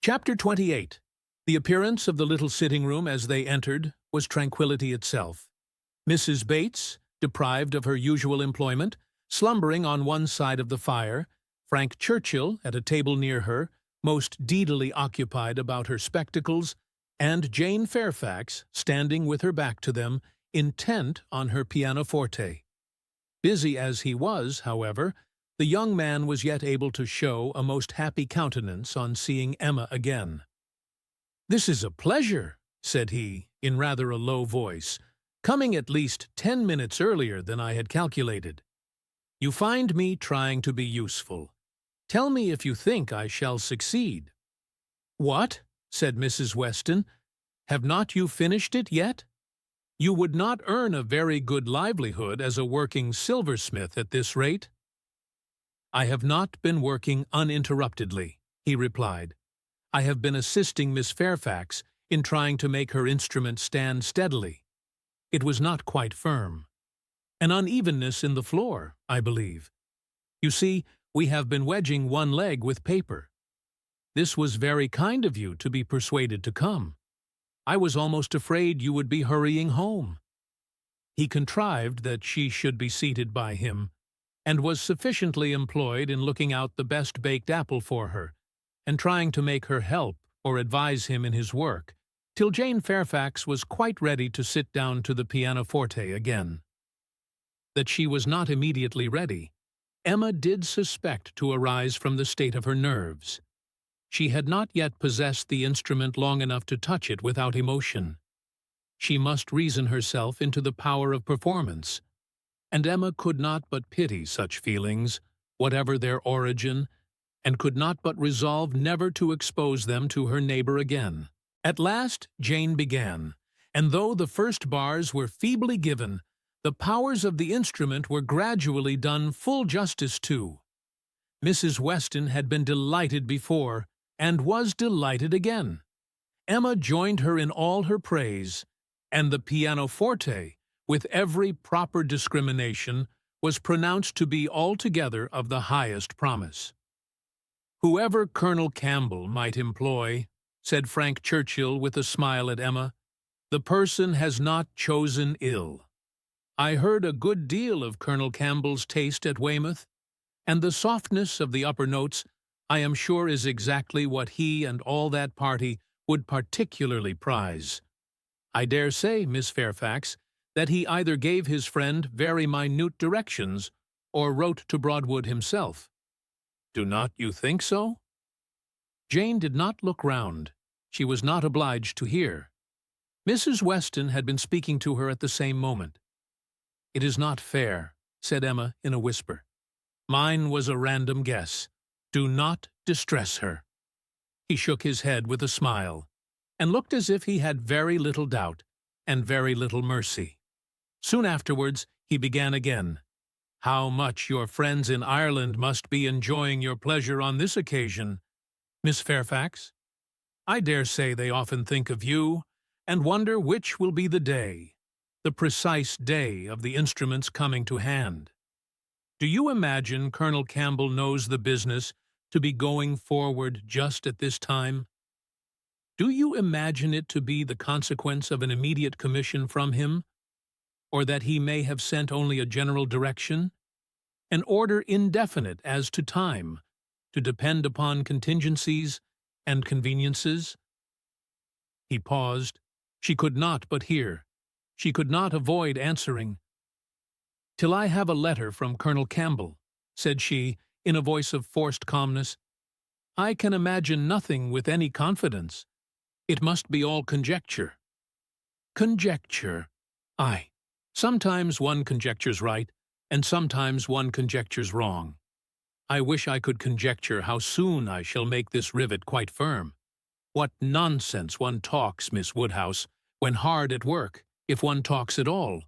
Chapter 28. The appearance of the little sitting-room as they entered was tranquility itself. Mrs. Bates, deprived of her usual employment, slumbering on one side of the fire, Frank Churchill, at a table near her, most deedily occupied about her spectacles, and Jane Fairfax, standing with her back to them, intent on her pianoforte. Busy as he was, however, the young man was yet able to show a most happy countenance on seeing Emma again. "This is a pleasure," said he, in rather a low voice, "coming at least 10 minutes earlier than I had calculated. You find me trying to be useful. Tell me if you think I shall succeed." "What?" said Mrs. Weston. "Have not you finished it yet? You would not earn a very good livelihood as a working silversmith at this rate." "I have not been working uninterruptedly," he replied. "I have been assisting Miss Fairfax in trying to make her instrument stand steadily. It was not quite firm. An unevenness in the floor, I believe. You see, we have been wedging one leg with paper. This was very kind of you to be persuaded to come. I was almost afraid you would be hurrying home." He contrived that she should be seated by him, and was sufficiently employed in looking out the best baked apple for her, and trying to make her help or advise him in his work, till Jane Fairfax was quite ready to sit down to the pianoforte again. That she was not immediately ready, Emma did suspect to arise from the state of her nerves. She had not yet possessed the instrument long enough to touch it without emotion. She must reason herself into the power of performance, and Emma could not but pity such feelings, whatever their origin, and could not but resolve never to expose them to her neighbor again. At last Jane began, and though the first bars were feebly given, the powers of the instrument were gradually done full justice to. Mrs. Weston had been delighted before, and was delighted again. Emma joined her in all her praise, and the pianoforte, with every proper discrimination, was pronounced to be altogether of the highest promise. "Whoever Colonel Campbell might employ," said Frank Churchill with a smile at Emma, "the person has not chosen ill. I heard a good deal of Colonel Campbell's taste at Weymouth, and the softness of the upper notes, I am sure, is exactly what he and all that party would particularly prize. I dare say, Miss Fairfax, that he either gave his friend very minute directions, or wrote to Broadwood himself. Do not you think so?" Jane did not look round. She was not obliged to hear. Mrs. Weston had been speaking to her at the same moment. "It is not fair," said Emma in a whisper. "Mine was a random guess. Do not distress her." He shook his head with a smile, and looked as if he had very little doubt, and very little mercy. Soon afterwards he began again. "How much your friends in Ireland must be enjoying your pleasure on this occasion, Miss Fairfax. I dare say they often think of you, and wonder which will be the precise day of the instrument's coming to hand. Do you imagine Colonel Campbell knows the business to be going forward just at this time? Do you imagine it to be the consequence of an immediate commission from him, or that he may have sent only a general direction, an order indefinite as to time, to depend upon contingencies and conveniences?" He paused. She could not but hear. She could not avoid answering. "Till I have a letter from Colonel Campbell," said she, in a voice of forced calmness, "I can imagine nothing with any confidence. It must be all conjecture." "Conjecture? Aye. Sometimes one conjectures right, and sometimes one conjectures wrong. I wish I could conjecture how soon I shall make this rivet quite firm. What nonsense one talks, Miss Woodhouse, when hard at work, if one talks at all.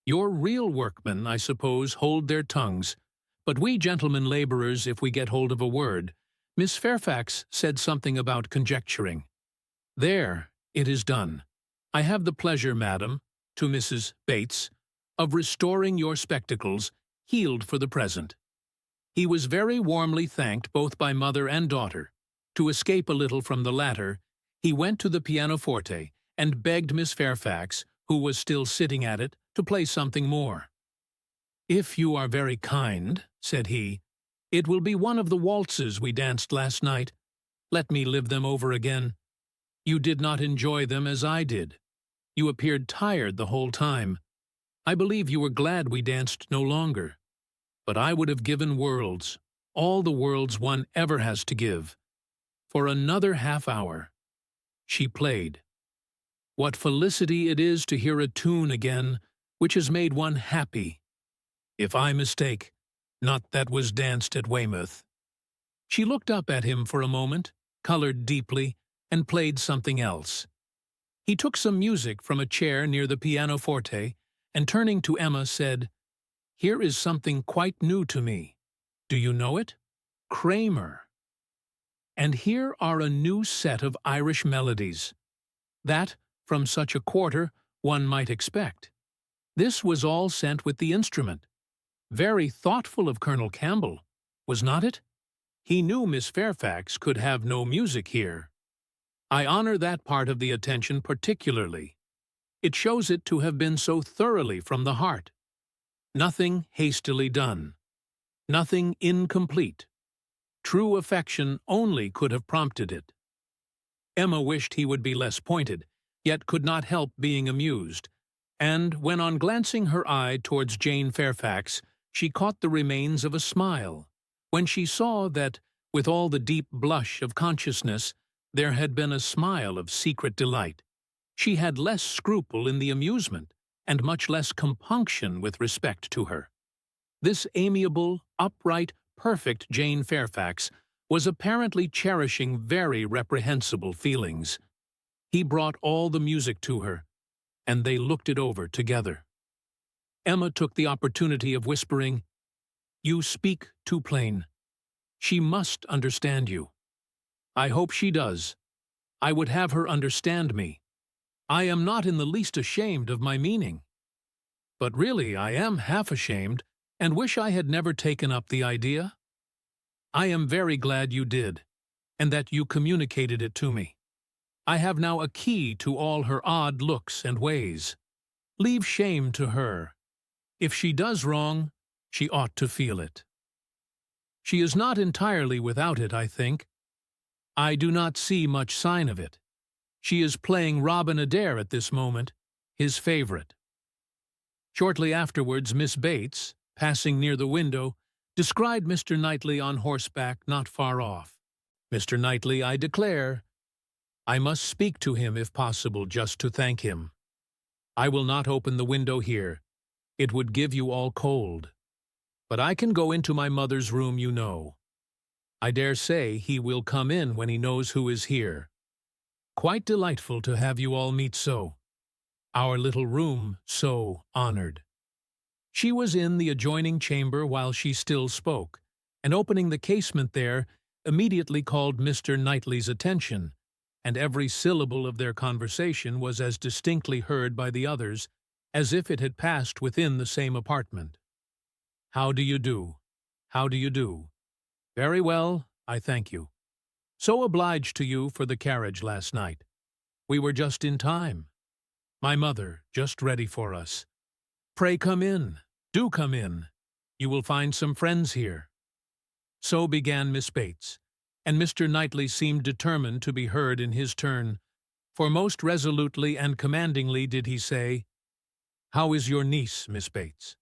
Your real workmen, I suppose, hold their tongues, but we gentlemen labourers, if we get hold of a word. Miss Fairfax said something about conjecturing. There, it is done. I have the pleasure, madam," to Mrs. Bates, "of restoring your spectacles, healed for the present." He was very warmly thanked both by mother and daughter, To escape a little from the latter, he went to the pianoforte and begged Miss Fairfax, who was still sitting at it, to play something more. "If you are very kind," said he, "it will be one of the waltzes we danced last night. Let me live them over again. You did not enjoy them as I did. You appeared tired the whole time. I believe you were glad we danced no longer. But I would have given worlds, all the worlds one ever has to give, for another half-hour." She played. What felicity it is to hear a tune again which has made one happy. If I mistake, not that was danced at Weymouth. She looked up at him for a moment, colored deeply, and played something else. He took some music from a chair near the pianoforte, and turning to Emma said, "Here is something quite new to me. Do you know it? Kramer. And here are a new set of Irish melodies. That, from such a quarter, one might expect. This was all sent with the instrument. Very thoughtful of Colonel Campbell, was not it? He knew Miss Fairfax could have no music here. I honor that part of the attention particularly. It shows it to have been so thoroughly from the heart. Nothing hastily done. Nothing incomplete. True affection only could have prompted it." Emma wished he would be less pointed, yet could not help being amused, and when on glancing her eye towards Jane Fairfax, she caught the remains of a smile, when she saw that, with all the deep blush of consciousness, there had been a smile of secret delight. She had less scruple in the amusement, and much less compunction with respect to her. This amiable, upright, perfect Jane Fairfax was apparently cherishing very reprehensible feelings. He brought all the music to her, and they looked it over together. Emma took the opportunity of whispering, "You speak too plain. She must understand you. I hope she does. I would have her understand me. I am not in the least ashamed of my meaning. But really I am half ashamed, and wish I had never taken up the idea. I am very glad you did, and that you communicated it to me. I have now a key to all her odd looks and ways. Leave shame to her. If she does wrong, she ought to feel it. She is not entirely without it, I think. I do not see much sign of it. She is playing Robin Adair at this moment, his favorite." Shortly afterwards, Miss Bates, passing near the window, descried Mr. Knightley on horseback not far off. "Mr. Knightley, I declare, I must speak to him if possible, just to thank him. I will not open the window here. It would give you all cold. But I can go into my mother's room, you know. I dare say he will come in when he knows who is here. Quite delightful to have you all meet so. Our little room so honored." She was in the adjoining chamber while she still spoke, and opening the casement there, immediately called Mr. Knightley's attention, and every syllable of their conversation was as distinctly heard by the others as if it had passed within the same apartment. "How do you do? How do you do? Very well, I thank you. So obliged to you for the carriage last night. We were just in time. My mother just ready for us. Pray come in. Do come in. You will find some friends here." So began Miss Bates, and Mr. Knightley seemed determined to be heard in his turn, for most resolutely and commandingly did he say, "How is your niece, Miss Bates?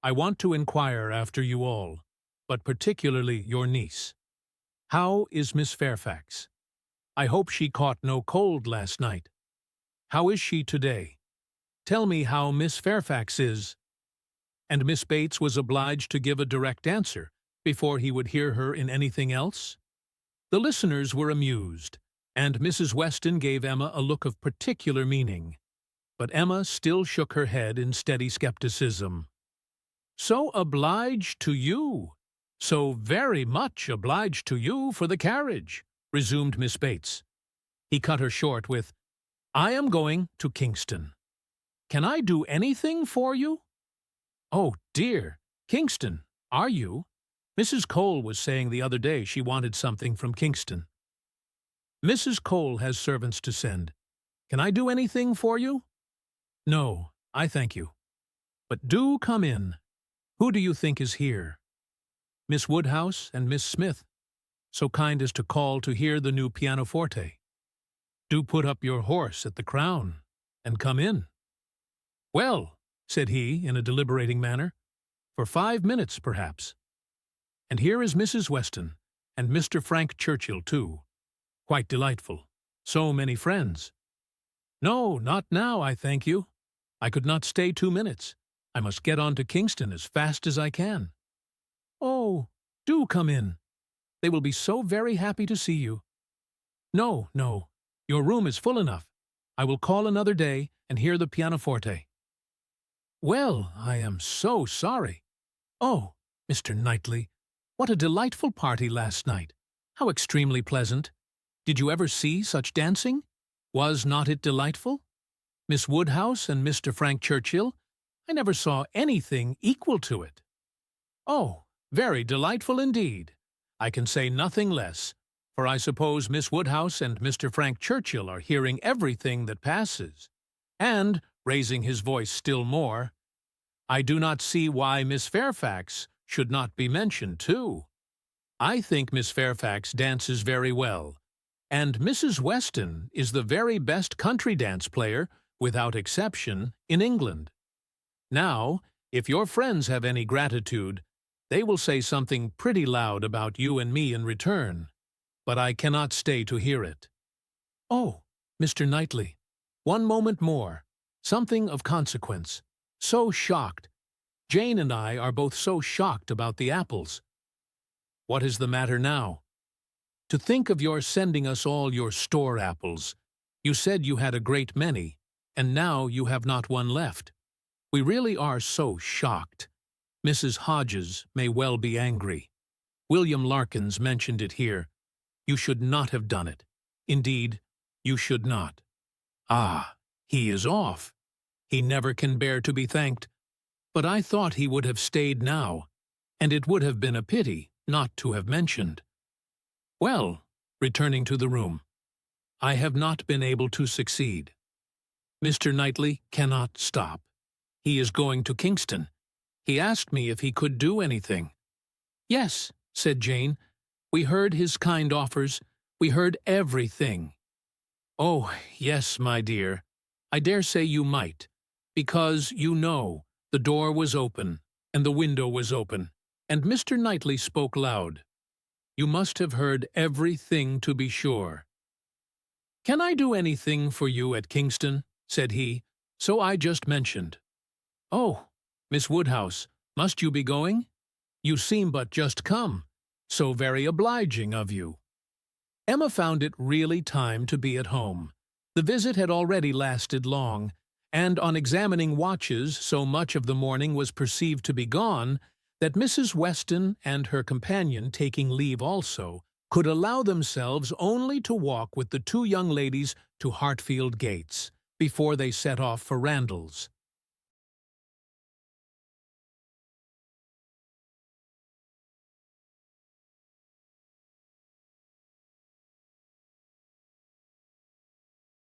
I want to inquire after you all, but particularly your niece. How is Miss Fairfax? I hope she caught no cold last night. How is she today? Tell me how Miss Fairfax is." And Miss Bates was obliged to give a direct answer before he would hear her in anything else. The listeners were amused, and Mrs. Weston gave Emma a look of particular meaning. But Emma still shook her head in steady skepticism. "So obliged to you, so very much obliged to you for the carriage," resumed Miss Bates. He cut her short with, "I am going to Kingston. Can I do anything for you?" "Oh, dear, Kingston, are you? Mrs. Cole was saying the other day she wanted something from Kingston." Mrs. Cole has servants to send. Can I do anything for you? No, I thank you. But do come in. Who do you think is here? Miss Woodhouse and Miss Smith, so kind as to call to hear the new pianoforte. Do put up your horse at the Crown, and come in. Well, said he, in a deliberating manner, for 5 minutes, perhaps. And here is Mrs. Weston, and Mr. Frank Churchill, too. Quite delightful. So many friends. No, not now, I thank you. I could not stay 2 minutes. I must get on to Kingston as fast as I can. Oh, do come in. They will be so very happy to see you. No, no, your room is full enough. I will call another day and hear the pianoforte. Well, I am so sorry. Oh, Mr. Knightley, what a delightful party last night. How extremely pleasant. Did you ever see such dancing? Was not it delightful? Miss Woodhouse and Mr. Frank Churchill, I never saw anything equal to it. Oh, very delightful indeed. I can say nothing less, for I suppose Miss Woodhouse and Mr. Frank Churchill are hearing everything that passes. And, raising his voice still more, I do not see why Miss Fairfax should not be mentioned, too. I think Miss Fairfax dances very well, and Mrs. Weston is the very best country dance player, without exception, in England. Now, if your friends have any gratitude, they will say something pretty loud about you and me in return, but I cannot stay to hear it. Oh, Mr. Knightley, one moment more. Something of consequence. So shocked. Jane and I are both so shocked about the apples. What is the matter now? To think of your sending us all your store apples. You said you had a great many, and now you have not one left. We really are so shocked. Mrs. Hodges may well be angry. William Larkins mentioned it here. You should not have done it. Indeed, you should not. Ah, he is off. He never can bear to be thanked. But I thought he would have stayed now, and it would have been a pity not to have mentioned. Well, returning to the room, I have not been able to succeed. Mr. Knightley cannot stop. He is going to Kingston. He asked me if he could do anything. Yes, said Jane. We heard his kind offers. We heard everything. Oh, yes, my dear. I dare say you might, because, you know, the door was open, and the window was open, and Mr. Knightley spoke loud. You must have heard everything, to be sure. Can I do anything for you at Kingston? Said he. So I just mentioned. Oh, Miss Woodhouse, must you be going? You seem but just come. So very obliging of you. Emma found it really time to be at home. The visit had already lasted long, and on examining watches so much of the morning was perceived to be gone that Mrs. Weston and her companion, taking leave also, could allow themselves only to walk with the two young ladies to Hartfield gates, before they set off for Randalls.